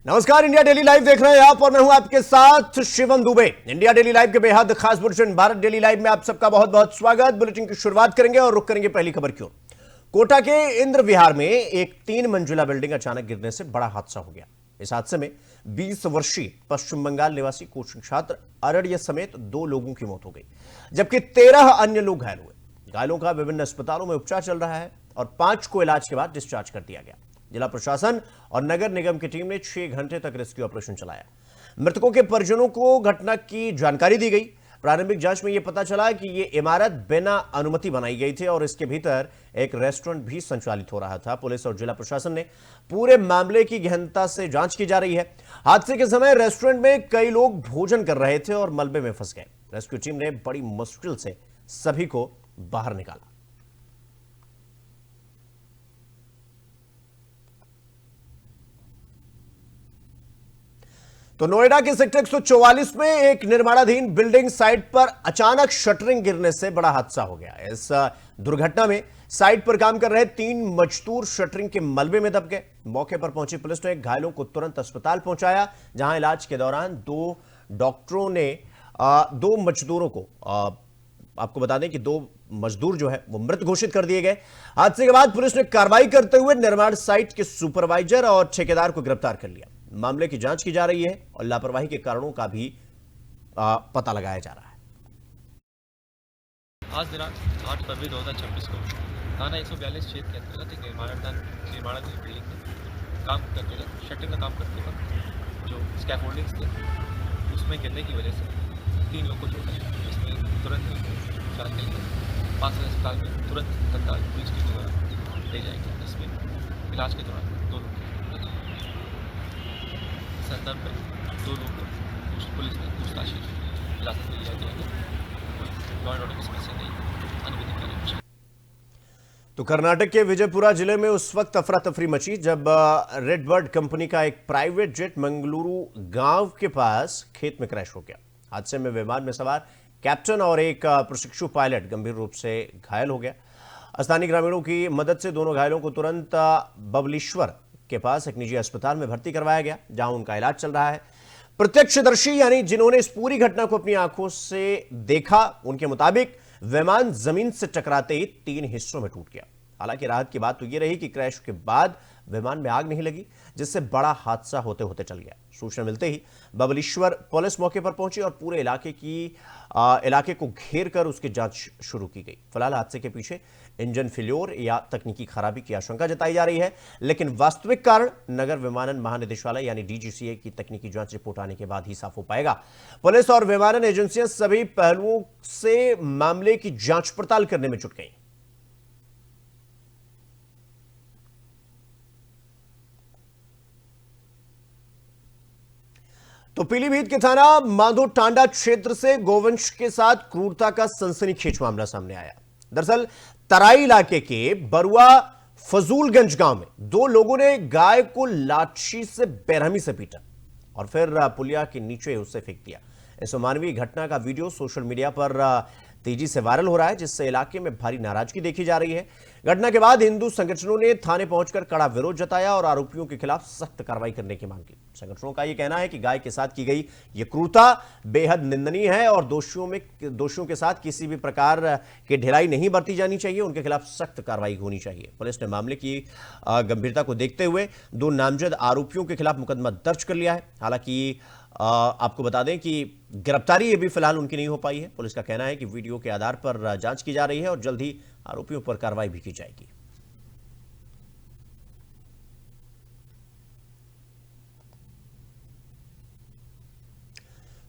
नमस्कार, India daily live देख रहे हैं आप और मैं हूं आपके साथ Shivam Dubey. India daily live के बेहद खास बुलेटिन भारत डेली लाइव में आप सबका बहुत बहुत स्वागत। बुलेटिन की शुरुआत करेंगे और रुक करेंगे पहली खबर की ओर। कोटा के इंद्र विहार में एक 3 मंजिला बिल्डिंग अचानक गिरने से बड़ा हादसा हो गया। इस हादसे में 20 वर्षीय पश्चिम बंगाल निवासी कोचिंग छात्र अरड़िया समेत 2 लोगों की मौत हो गई, जबकि 13 अन्य लोग घायल हुए। घायलों का विभिन्न अस्पतालों में उपचार चल रहा है और 5 को इलाज के बाद डिस्चार्ज कर दिया गया। जिला प्रशासन और नगर निगम की टीम ने 6 घंटे तक रेस्क्यू ऑपरेशन चलाया। मृतकों के परिजनों को घटना की जानकारी दी गई। प्रारंभिक जांच में यह पता चला कि यह इमारत बिना अनुमति बनाई गई थी और इसके भीतर एक रेस्टोरेंट भी संचालित हो रहा था। पुलिस और जिला प्रशासन ने पूरे मामले की गहनता से जांच की जा रही है। हादसे के समय रेस्टोरेंट में कई लोग भोजन कर रहे थे और मलबे में फंस गए। रेस्क्यू टीम ने बड़ी मुश्किल से सभी को बाहर निकाला। तो नोएडा के सेक्टर 144 में एक निर्माणाधीन बिल्डिंग साइट पर अचानक शटरिंग गिरने से बड़ा हादसा हो गया। इस दुर्घटना में साइट पर काम कर रहे 3 मजदूर शटरिंग के मलबे में दब गए। मौके पर पहुंची पुलिस ने घायलों को तुरंत अस्पताल पहुंचाया, जहां इलाज के दौरान 2 डॉक्टरों ने 2 मजदूरों को आपको बता दें कि 2 मजदूर जो है वो मृत घोषित कर दिए गए। हादसे के बाद पुलिस ने कार्रवाई करते हुए निर्माण साइट के सुपरवाइजर और ठेकेदार को गिरफ्तार कर लिया। मामले की जांच की जा रही है और लापरवाही के कारणों का भी पता लगाया जा रहा है। आज दिनांक 8 फरवरी 2026 को थाना 142 क्षेत्र के अंतर्गत एक निर्माणाधीन बिल्डिंग में काम करते वक्त शटरिंग का काम करते वक्त जो स्कैफोल्डिंग्स थे उसमें गिरने की वजह से 3 लोग को चोट आई, जिसमें तुरंत उपचार के लिए पास अस्पताल में तुरंत तत्काल पुलिस टीम द्वारा ले जाया गया, जिसमें इलाज के दौरान 2 लोग संदर्भ में 2 लोग को पुलिस ने पूछताछ हिरासत में लिया गया है। कोई लॉ एंड ऑर्डर की समस्या नहीं, अनविधिक कार्य। तो कर्नाटक के विजयपुरा जिले में उस वक्त अफरा तफरी मची जब रेड बर्ड कंपनी का एक प्राइवेट जेट मंगलुरु गांव के पास खेत में क्रैश हो गया। हादसे में विमान में सवार कैप्टन और एक प्रशिक्षु पायलट गंभीर रूप से घायल हो गया। स्थानीय ग्रामीणों की मदद से दोनों घायलों को तुरंत बबलेश्वर के पास एक निजी अस्पताल में भर्ती करवाया गया, जहां उनका इलाज चल रहा है। प्रत्यक्षदर्शी यानी जिन्होंने इस पूरी घटना को अपनी आंखों से देखा, उनके मुताबिक विमान जमीन से टकराते ही 3 हिस्सों में टूट गया। हालांकि राहत की बात तो यह रही कि क्रैश के बाद विमान में आग नहीं लगी, जिससे बड़ा हादसा होते होते चल गया। सूचना मिलते ही बबलेश्वर पुलिस मौके पर पहुंची और पूरे इलाके को घेर कर उसकी जांच शुरू की गई। फिलहाल हादसे के पीछे इंजन फेल्योर या तकनीकी खराबी की आशंका जताई जा रही है, लेकिन वास्तविक कारण नगर विमानन महानिदेशालय यानी डीजीसीए की तकनीकी जांच रिपोर्ट आने के बाद ही साफ हो पाएगा। पुलिस और विमानन एजेंसियां सभी पहलुओं से मामले की जांच पड़ताल करने में जुट गई। तो पीलीभीत के थाना माधो टांडा क्षेत्र से गोवंश के साथ क्रूरता का सनसनीखेज मामला सामने आया। दरअसल तराई इलाके के बरुआ फजूलगंज गांव में 2 लोगों ने गाय को लाठी से बेरहमी से पीटा और फिर पुलिया के नीचे उसे फेंक दिया। इस अमानवीय घटना का वीडियो सोशल मीडिया पर तेजी से वायरल हो रहा है, जिससे इलाके में भारी नाराजगी देखी जा रही है। घटना के बाद हिंदू संगठनों ने थाने पहुंचकर कड़ा विरोध जताया और आरोपियों के खिलाफ सख्त कार्रवाई करने की मांग की। संगठनों का यह कहना है कि गाय के साथ की गई यह क्रूरता बेहद निंदनीय है और दोषियों के साथ किसी भी प्रकार की ढिलाई नहीं बरती जानी चाहिए, उनके खिलाफ सख्त कार्रवाई होनी चाहिए। पुलिस ने मामले की गंभीरता को देखते हुए 2 नामजद आरोपियों के खिलाफ मुकदमा दर्ज कर लिया है। हालांकि आपको बता दें कि गिरफ्तारी अभी फिलहाल उनकी नहीं हो पाई है। पुलिस का कहना है कि वीडियो के आधार पर जांच की जा रही है और जल्द ही आरोपियों पर कार्रवाई भी की जाएगी।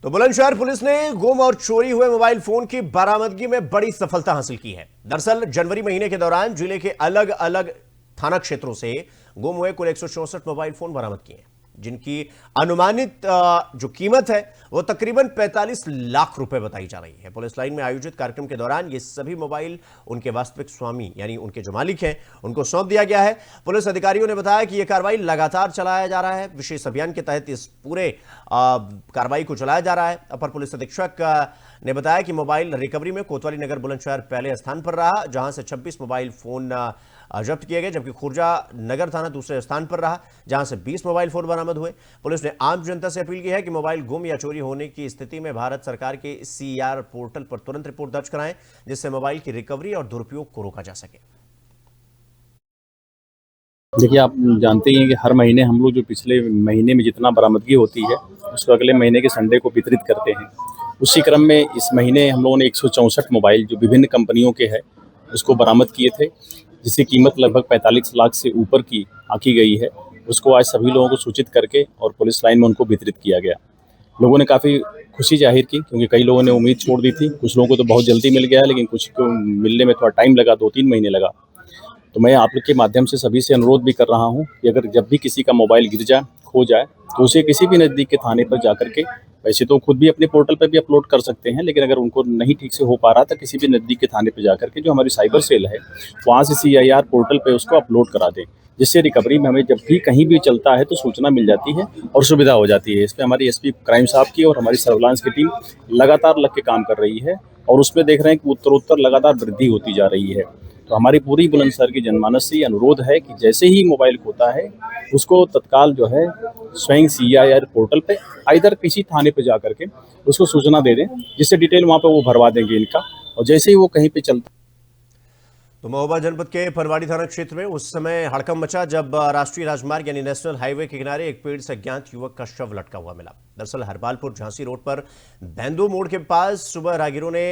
तो बुलंदशहर पुलिस ने गुम और चोरी हुए मोबाइल फोन की बरामदगी में बड़ी सफलता हासिल की है। दरअसल जनवरी महीने के दौरान जिले के अलग अलग थाना क्षेत्रों से गुम हुए कुल 164 मोबाइल फोन बरामद किए हैं, जिनकी अनुमानित जो कीमत है वो तकरीबन 45 लाख रुपए बताई जा रही है। पुलिस लाइन में आयोजित कार्यक्रम के दौरान ये सभी मोबाइल उनके वास्तविक स्वामी यानी उनके जो मालिक हैं उनको सौंप दिया गया है। पुलिस अधिकारियों ने बताया कि यह कार्रवाई लगातार चलाया जा रहा है। विशेष अभियान के तहत इस पूरे कार्रवाई को चलाया जा रहा है। अपर पुलिस अधीक्षक ने बताया कि मोबाइल रिकवरी में कोतवाली नगर बुलंदशहर पहले स्थान पर रहा, जहां से 26 मोबाइल फोन जब्त किए गए, जबकि खुर्जा नगर थाना दूसरे स्थान पर रहा, जहां से 20 मोबाइल फोन बरामद हुए। पुलिस ने आम जनता से अपील की है कि मोबाइल गुम या चोरी होने की स्थिति में भारत सरकार के CER पोर्टल पर तुरंत रिपोर्ट दर्ज कराएं, जिससे मोबाइल की रिकवरी और दुरुपयोग को रोका जा सके। देखिए, आप जानते ही हैं कि हर महीने हम लोग जो पिछले महीने में जितना बरामदगी होती है उसको अगले महीने के संडे को वितरित करते हैं। उसी क्रम में इस महीने हम लोगों ने 164 मोबाइल जो विभिन्न कंपनियों के हैं उसको बरामद किए थे, जिसकी कीमत लगभग 45 लाख से ऊपर की आंकी गई है। उसको आज सभी लोगों को सूचित करके और पुलिस लाइन में उनको वितरित किया गया। लोगों ने काफ़ी खुशी जाहिर की, क्योंकि कई लोगों ने उम्मीद छोड़ दी थी। कुछ लोगों को तो बहुत जल्दी मिल गया, लेकिन कुछ को मिलने में थोड़ा टाइम लगा, 2-3 महीने लगा। तो मैं आप लोग के माध्यम से सभी से अनुरोध भी कर रहा हूं कि अगर जब भी किसी का मोबाइल गिर जाए, खो जाए, तो उसे किसी भी नज़दीक के थाने पर जा करके, वैसे तो खुद भी अपने पोर्टल पर भी अपलोड कर सकते हैं, लेकिन अगर उनको नहीं ठीक से हो पा रहा तो किसी भी नज़दीक के थाने पर जा करके जो हमारी साइबर सेल है वहाँ से CIR पोर्टल पर उसको अपलोड करा दें, जिससे रिकवरी में हमें जब भी कहीं भी चलता है तो सूचना मिल जाती है और सुविधा हो जाती है। इस पर हमारी SP क्राइम साहब की और हमारी सर्विलांस की टीम लगातार लग के काम कर रही है और उसमें देख रहे हैं कि उत्तरोत्तर लगातार वृद्धि होती जा रही है। तो हमारी पूरी बुलंदशहर की जनमानस से अनुरोध है कि जैसे ही मोबाइल खोता है उसको तत्काल जो है स्वयं CIR पोर्टल पे इधर किसी थाने पे जा करके उसको सूचना दे दें, जिससे डिटेल वहाँ पे वो भरवा देंगे इनका, और जैसे ही वो कहीं पे चलता। तो महोबा जनपद के पनवाड़ी थाना क्षेत्र में उस समय हड़कंप मचा जब राष्ट्रीय राजमार्ग यानी नेशनल हाईवे के किनारे एक पेड़ से अज्ञात युवक का शव लटका हुआ मिला। दरअसल हरपालपुर झांसी रोड पर बैंदो मोड़ के पास सुबह राहगीरों ने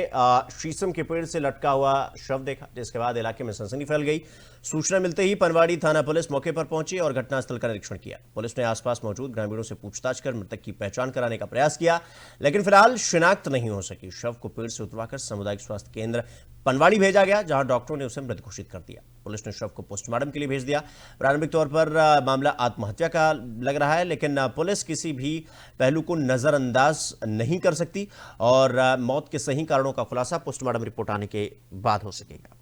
शीशम के पेड़ से लटका हुआ शव देखा, जिसके बाद इलाके में सनसनी फैल गई। सूचना मिलते ही पनवाड़ी थाना पुलिस मौके पर पहुंची और घटनास्थल का निरीक्षण किया। पुलिस ने आसपास मौजूद ग्रामीणों से पूछताछ कर मृतक की पहचान कराने का प्रयास किया, लेकिन फिलहाल शिनाख्त नहीं हो सकी। शव को पेड़ से उतरवाकर सामुदायिक स्वास्थ्य केंद्र पनवाड़ी भेजा गया, जहां डॉक्टरों ने उसे मृत घोषित कर दिया। पुलिस ने शव को पोस्टमार्टम के लिए भेज दिया। प्रारंभिक तौर पर मामला आत्महत्या का लग रहा है, लेकिन पुलिस किसी भी पहलू को नजरअंदाज नहीं कर सकती और मौत के सही कारणों का खुलासा पोस्टमार्टम रिपोर्ट आने के बाद हो सकेगा।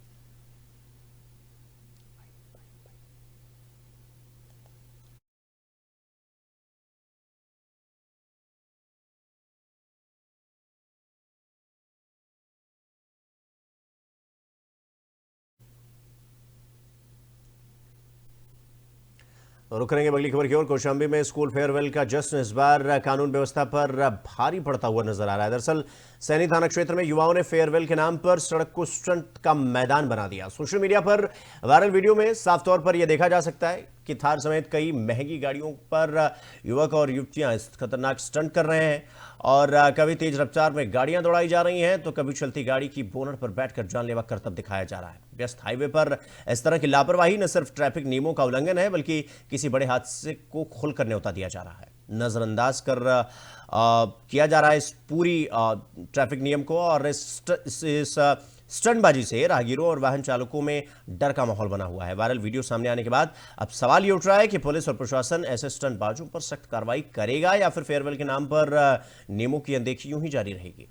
रुक करेंगे अगली खबर की ओर। कौशाम्बी में स्कूल फेयरवेल का जश्न इस बार कानून व्यवस्था पर भारी पड़ता हुआ नजर आ रहा है। दरअसल सैनी थाना क्षेत्र में युवाओं ने फेयरवेल के नाम पर सड़क को स्टंट का मैदान बना दिया। सोशल मीडिया पर वायरल वीडियो में साफ तौर पर यह देखा जा सकता है कि थार समेत कई महंगी गाड़ियों पर युवक और युवतियां खतरनाक स्टंट कर रहे हैं और कभी तेज रफ्तार में गाड़ियां दौड़ाई जा रही हैं तो कभी चलती गाड़ी की बोनट पर बैठकर जानलेवा करतब दिखाया जा रहा है। व्यस्त हाईवे पर इस तरह की लापरवाही न सिर्फ ट्रैफिक नियमों का उल्लंघन है, बल्कि किसी बड़े हादसे को खुलकर न्योता दिया जा रहा है। नजरअंदाज कर किया जा रहा है इस पूरी ट्रैफिक नियम को और इस स्टंटबाजी से राहगीरों और वाहन चालकों में डर का माहौल बना हुआ है। वायरल वीडियो सामने आने के बाद अब सवाल ये उठ रहा है कि पुलिस और प्रशासन ऐसे स्टंटबाजों पर सख्त कार्रवाई करेगा या फिर फेयरवेल के नाम पर नियमों की अनदेखी यूं ही जारी रहेगी।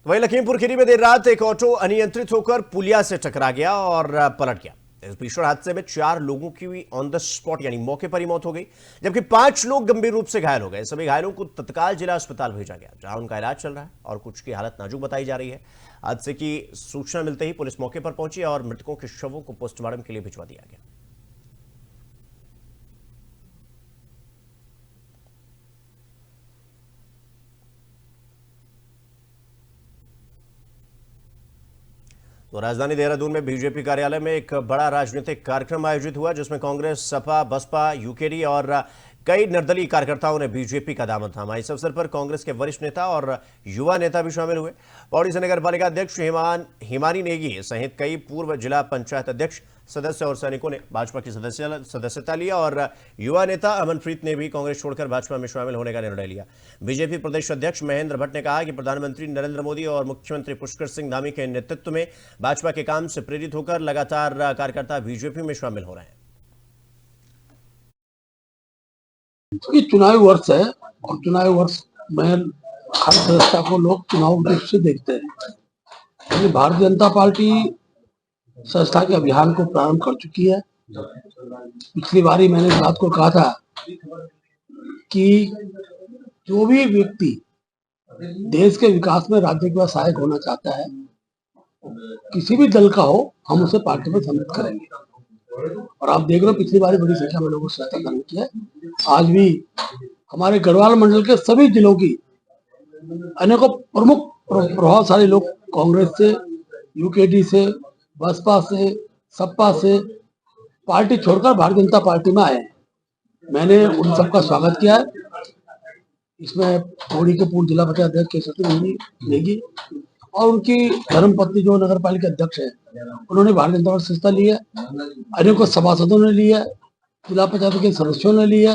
वहीं लखीमपुर खीरी में देर रात एक ऑटो अनियंत्रित होकर पुलिया से टकरा गया और पलट गया। इस भीषण हादसे में 4 लोगों की ऑन द स्पॉट यानी मौके पर ही मौत हो गई, जबकि 5 लोग गंभीर रूप से घायल हो गए। सभी घायलों को तत्काल जिला अस्पताल भेजा गया, जहां उनका इलाज चल रहा है और कुछ की हालत नाजुक बताई जा रही है। हादसे की सूचना मिलते ही पुलिस मौके पर पहुंची और मृतकों के शवों को पोस्टमार्टम के लिए भिजवा दिया गया। तो राजधानी देहरादून में बीजेपी कार्यालय में एक बड़ा राजनीतिक कार्यक्रम आयोजित हुआ, जिसमें कांग्रेस, सपा, बसपा, यूकेडी और कई निर्दलीय कार्यकर्ताओं ने बीजेपी का दामन थामा। इस अवसर पर कांग्रेस के वरिष्ठ नेता और युवा नेता भी शामिल हुए। पौड़ी से नगर पालिका अध्यक्ष हिमानी नेगी सहित कई पूर्व जिला पंचायत अध्यक्ष, सदस्य और सैनिकों ने भाजपा की सदस्यता लिया और युवा नेता अमनप्रीत ने भी कांग्रेस छोड़कर भाजपा में शामिल होने का निर्णय लिया। बीजेपी प्रदेश अध्यक्ष महेंद्र भट्ट ने कहा कि प्रधानमंत्री नरेंद्र मोदी और मुख्यमंत्री पुष्कर सिंह धामी के नेतृत्व में भाजपा के काम से प्रेरित होकर लगातार कार्यकर्ता बीजेपी में शामिल हो रहे हैं। ये चुनावी वर्ष है और चुनावी वर्ष में हर व्यवस्था को लोग चुनाव दृष्टि से देखते हैं। भारतीय जनता पार्टी संस्था के अभियान को प्रारंभ कर चुकी है। पिछली बारी मैंने इस बात को कहा था कि जो भी व्यक्ति देश के विकास में राज्य के सहायक होना चाहता है, किसी भी दल का हो, हम उसे पार्टी में सम्मिलित करेंगे। और आप देख रहे हो पिछली बार बड़ी संख्या में लोगों ने सहयोग किया। आज भी हमारे गढ़वाल मंडल के सभी जिलों की अनेकों प्रमुख प्रभावशाली लोग कांग्रेस से, यूकेडी से, बसपा से, सपा से पार्टी छोड़कर भारतीय जनता पार्टी में आए हैं। मैंने उन सबका स्वागत किया है। इसमें पौड़ी के पूर्व जिला पंचायत अध्यक्ष केशवती नेगी और उनकी धर्मपत्नी जो नगर पालिका अध्यक्ष है, उन्होंने भारतीय जनता पार्टी से हिस्सा लिया। अनेकों सभासदों ने लिया, जिला पंचायत के सदस्यों ने लिया,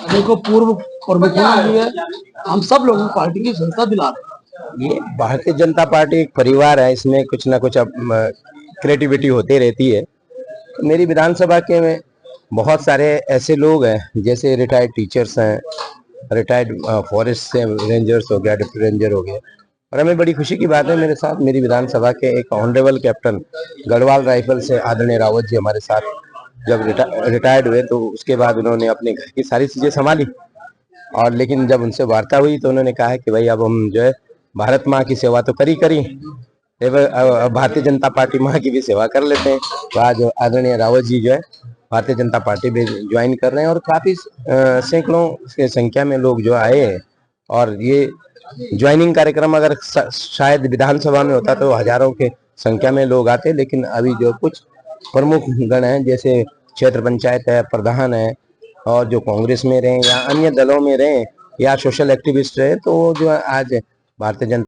अनेकों पूर्व प्रमुखों ने लिया। हम सब लोगों को पार्टी की संस्था दिला रहे हैं। ये भारतीय जनता पार्टी एक परिवार है, इसमें कुछ ना कुछ क्रिएटिविटी होती रहती है। मेरी विधानसभा के में बहुत सारे ऐसे लोग हैं, जैसे रिटायर्ड टीचर्स हैं, रिटायर्ड फॉरेस्ट से रेंजर्स हो गया, डिप्टी रेंजर हो गया। और हमें बड़ी खुशी की बात है, मेरे साथ मेरी विधानसभा के एक ऑनरेबल कैप्टन गढ़वाल राइफल से आदरणीय रावत जी हमारे साथ जब रिटायर्ड हुए तो उसके बाद उन्होंने अपने घर की सारी चीजें संभाली। और लेकिन जब उनसे वार्ता हुई तो उन्होंने कहा कि भाई अब हम जो है भारत माँ की सेवा तो करी भारतीय जनता पार्टी माँ की भी सेवा कर लेते हैं। तो आज आदरणीय रावत जी जो है भारतीय जनता पार्टी में ज्वाइन कर रहे हैं और काफी सैकड़ों की संख्या में लोग जो आए हैं। और ये ज्वाइनिंग कार्यक्रम अगर शायद विधानसभा में होता तो हजारों के संख्या में लोग आते, लेकिन अभी जो कुछ प्रमुख गण हैं जैसे क्षेत्र पंचायत है, प्रधान है, और जो कांग्रेस में रहे या अन्य दलों में रहे या सोशल एक्टिविस्ट रहे, तो जो आज भारतीय जनता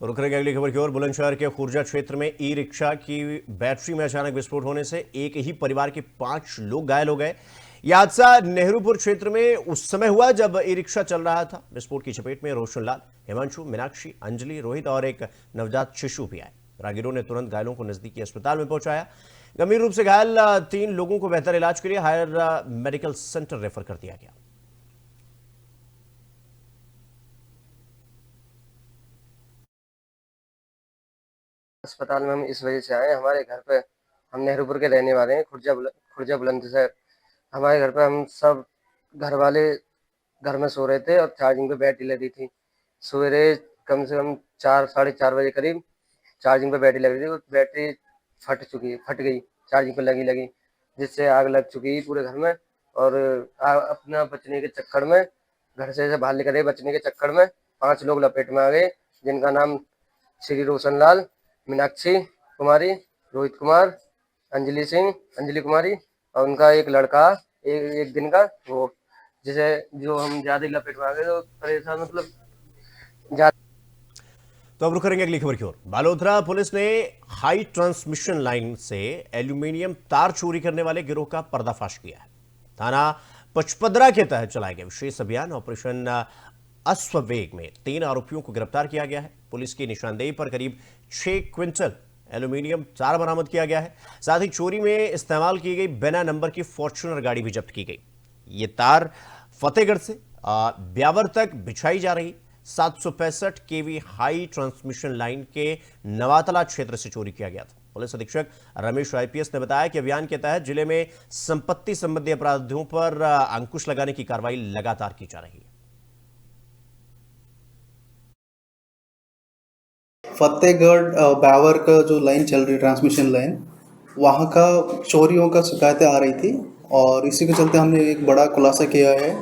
रुक रहे अगली खबर की ओर। बुलंदशहर के खुर्जा क्षेत्र में ई रिक्शा की बैटरी में अचानक विस्फोट होने से एक ही परिवार के 5 लोग घायल हो गए। यह हादसा नेहरूपुर क्षेत्र में उस समय हुआ जब ई रिक्शा चल रहा था। विस्फोट की चपेट में रोशनलाल, हिमांशु, मीनाक्षी, अंजलि, रोहित और एक नवजात शिशु भी आए। राहगीरों ने तुरंत घायलों को नजदीकी अस्पताल में पहुंचाया। गंभीर रूप से घायल 3 लोगों को बेहतर इलाज के लिए हायर मेडिकल सेंटर रेफर कर दिया गया। अस्पताल में हम इस वजह से आए, हमारे घर पे हम नेहरूपुर के रहने वाले हैं, खुर्जा बुलंदशहर। हमारे घर पे हम सब घर वाले घर में सो रहे थे और चार्जिंग पे बैटरी लगी थी। सवेरे कम से कम 4-4:30 बजे करीब चार्जिंग पे बैटरी लगी थी, तो बैटरी फट गई, चार्जिंग पे लगी जिससे आग लग चुकी पूरे घर में। और अपना बचने के चक्कर में घर से बाहर निकले, बचने के चक्कर में 5 लोग लपेट में आ गए, जिनका नाम श्री रोशनलाल, मीनाक्षी कुमारी, रोहित कुमार, अंजलि कुमारी और उनका एक लड़का एक दिन का, वो जिसे जो हम ज्यादा लपेट में आ गए तो परेशान, मतलब तो अब रुक करेंगे अगली खबर की ओर। बालोतरा पुलिस ने हाई ट्रांसमिशन लाइन से एल्यूमिनियम तार चोरी करने वाले गिरोह का पर्दाफाश किया है। थाना पचपदरा के तहत चलाए गए विशेष अभियान ऑपरेशन अश्ववेग में 3 आरोपियों को गिरफ्तार किया गया है। पुलिस की निशानदेही पर करीब 6 क्विंटल एल्यूमिनियम तार बरामद किया गया है। साथ ही चोरी में इस्तेमाल की गई बिना नंबर की फॉर्च्यूनर गाड़ी भी जब्त की गई। ये तार फतेहगढ़ से ब्यावर तक बिछाई जा रही 765 केवी हाई ट्रांसमिशन लाइन के नवातला क्षेत्र से चोरी किया गया था। पुलिस अधीक्षक रमेश आईपीएस ने बताया कि अभियान के तहत जिले में संपत्ति संबंधी अपराधों पर अंकुश लगाने की कार्रवाई लगातार की जा रही है। फतेहगढ़ ब्यावर का जो लाइन चल रही ट्रांसमिशन लाइन, वहाँ का चोरियों का शिकायतें आ रही थी और इसी के चलते हमने एक बड़ा खुलासा किया है।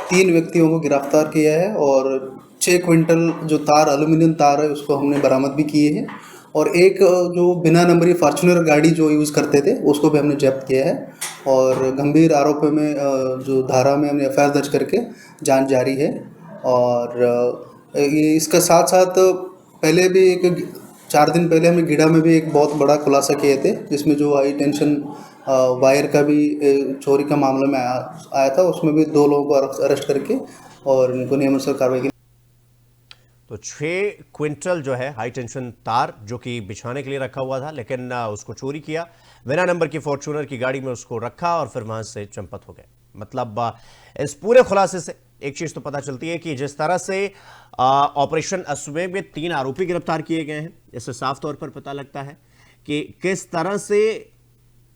3 व्यक्तियों को गिरफ्तार किया है और 6 क्विंटल जो तार एल्यूमिनियम तार है उसको हमने बरामद भी किए हैं और एक जो बिना नंबरी फॉर्च्यूनर गाड़ी जो यूज़ करते थे उसको भी हमने जब्त किया है और गंभीर आरोप में जो धारा में हमने एफआईआर दर्ज करके जांच जारी है। और ये इसका साथ साथ पहले भी 4 दिन पहले हमने गीड़ा में भी एक बहुत बड़ा खुलासा किए थे, जिसमें जो हाई टेंशन वायर का भी चोरी का मामला में आया था, उसमें भी 2 लोगों को अरेस्ट करके और इनको नियमानुसार कार्रवाई की। तो 6 क्विंटल जो है हाई टेंशन तार जो कि बिछाने के लिए रखा हुआ था, लेकिन उसको चोरी किया, बिना नंबर की फॉर्च्यूनर की गाड़ी में उसको रखा और फिर वहां से चंपत हो गए। मतलब इस पूरे खुलासे से एक चीज तो पता चलती है कि जिस तरह से ऑपरेशन अश्वमेध में 3 आरोपी गिरफ्तार किए गए हैं, इससे साफ तौर पर पता लगता है कि किस तरह से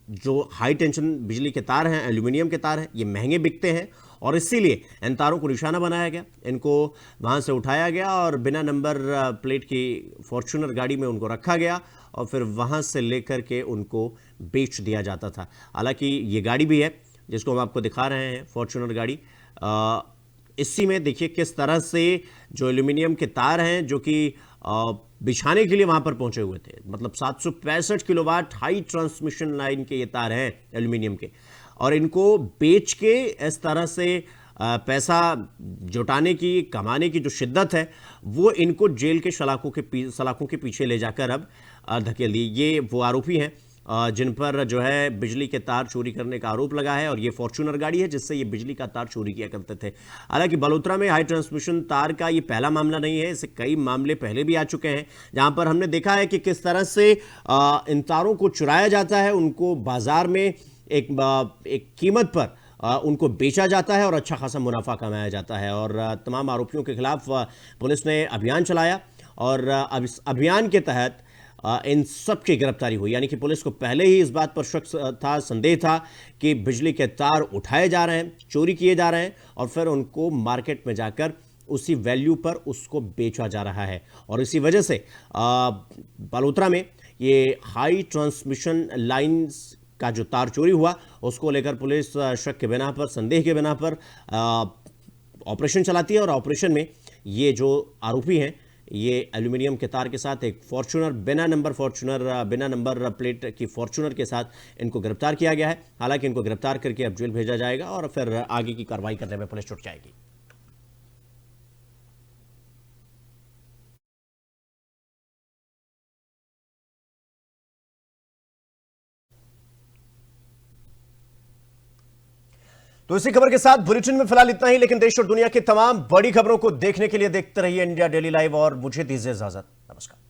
जो हाई टेंशन बिजली के तार हैं, एल्यूमिनियम के तार हैं, ये महंगे बिकते हैं और इसीलिए इन तारों को निशाना बनाया गया, इनको वहां से उठाया गया और बिना नंबर प्लेट की फॉर्च्यूनर गाड़ी में उनको रखा गया और फिर वहां से लेकर के उनको बेच दिया जाता था। हालांकि ये गाड़ी भी है जिसको हम आपको दिखा रहे हैं, फॉर्च्यूनर गाड़ी। इसी में देखिए किस तरह से जो एल्यूमिनियम के तार हैं जो कि बिछाने के लिए वहां पर पहुंचे हुए थे, मतलब 765 किलोवाट हाई ट्रांसमिशन लाइन के ये तार हैं एल्यूमिनियम के, और इनको बेच के इस तरह से पैसा जुटाने की, कमाने की जो शिद्दत है वो इनको जेल के सलाखों के पीछे ले जाकर अब धकेल दी। ये वो आरोपी हैं जिन पर जो है बिजली के तार चोरी करने का आरोप लगा है और ये फॉर्च्यूनर गाड़ी है जिससे ये बिजली का तार चोरी किया करते थे। हालांकि बलोत्रा में हाई ट्रांसमिशन तार का ये पहला मामला नहीं है, इससे कई मामले पहले भी आ चुके हैं जहां पर हमने देखा है कि किस तरह से इन तारों को चुराया जाता है, उनको बाजार में एक कीमत पर उनको बेचा जाता है और अच्छा खासा मुनाफा कमाया जाता है। और तमाम आरोपियों के खिलाफ पुलिस ने अभियान चलाया और अब इस अभियान के तहत इन सब की गिरफ्तारी हुई। यानी कि पुलिस को पहले ही इस बात पर शक था, संदेह था कि बिजली के तार उठाए जा रहे हैं, चोरी किए जा रहे हैं और फिर उनको मार्केट में जाकर उसी वैल्यू पर उसको बेचा जा रहा है। और इसी वजह से बलोत्रा में ये हाई ट्रांसमिशन लाइन्स का जो तार चोरी हुआ उसको लेकर पुलिस शक के बिना पर, संदेह के बिना पर ऑपरेशन चलाती है और ऑपरेशन में ये जो आरोपी हैं ये एल्यूमिनियम के तार के साथ एक फॉर्च्यूनर, बिना नंबर प्लेट की फॉर्च्यूनर के साथ इनको गिरफ्तार किया गया है। हालांकि इनको गिरफ्तार करके अब जेल भेजा जाएगा और फिर आगे की कार्रवाई करने में पुलिस जुट जाएगी। तो इसी खबर के साथ बुलेटिन में फिलहाल इतना ही, लेकिन देश और दुनिया की तमाम बड़ी खबरों को देखने के लिए देखते रहिए इंडिया डेली लाइव और मुझे दीजिए इजाजत। नमस्कार।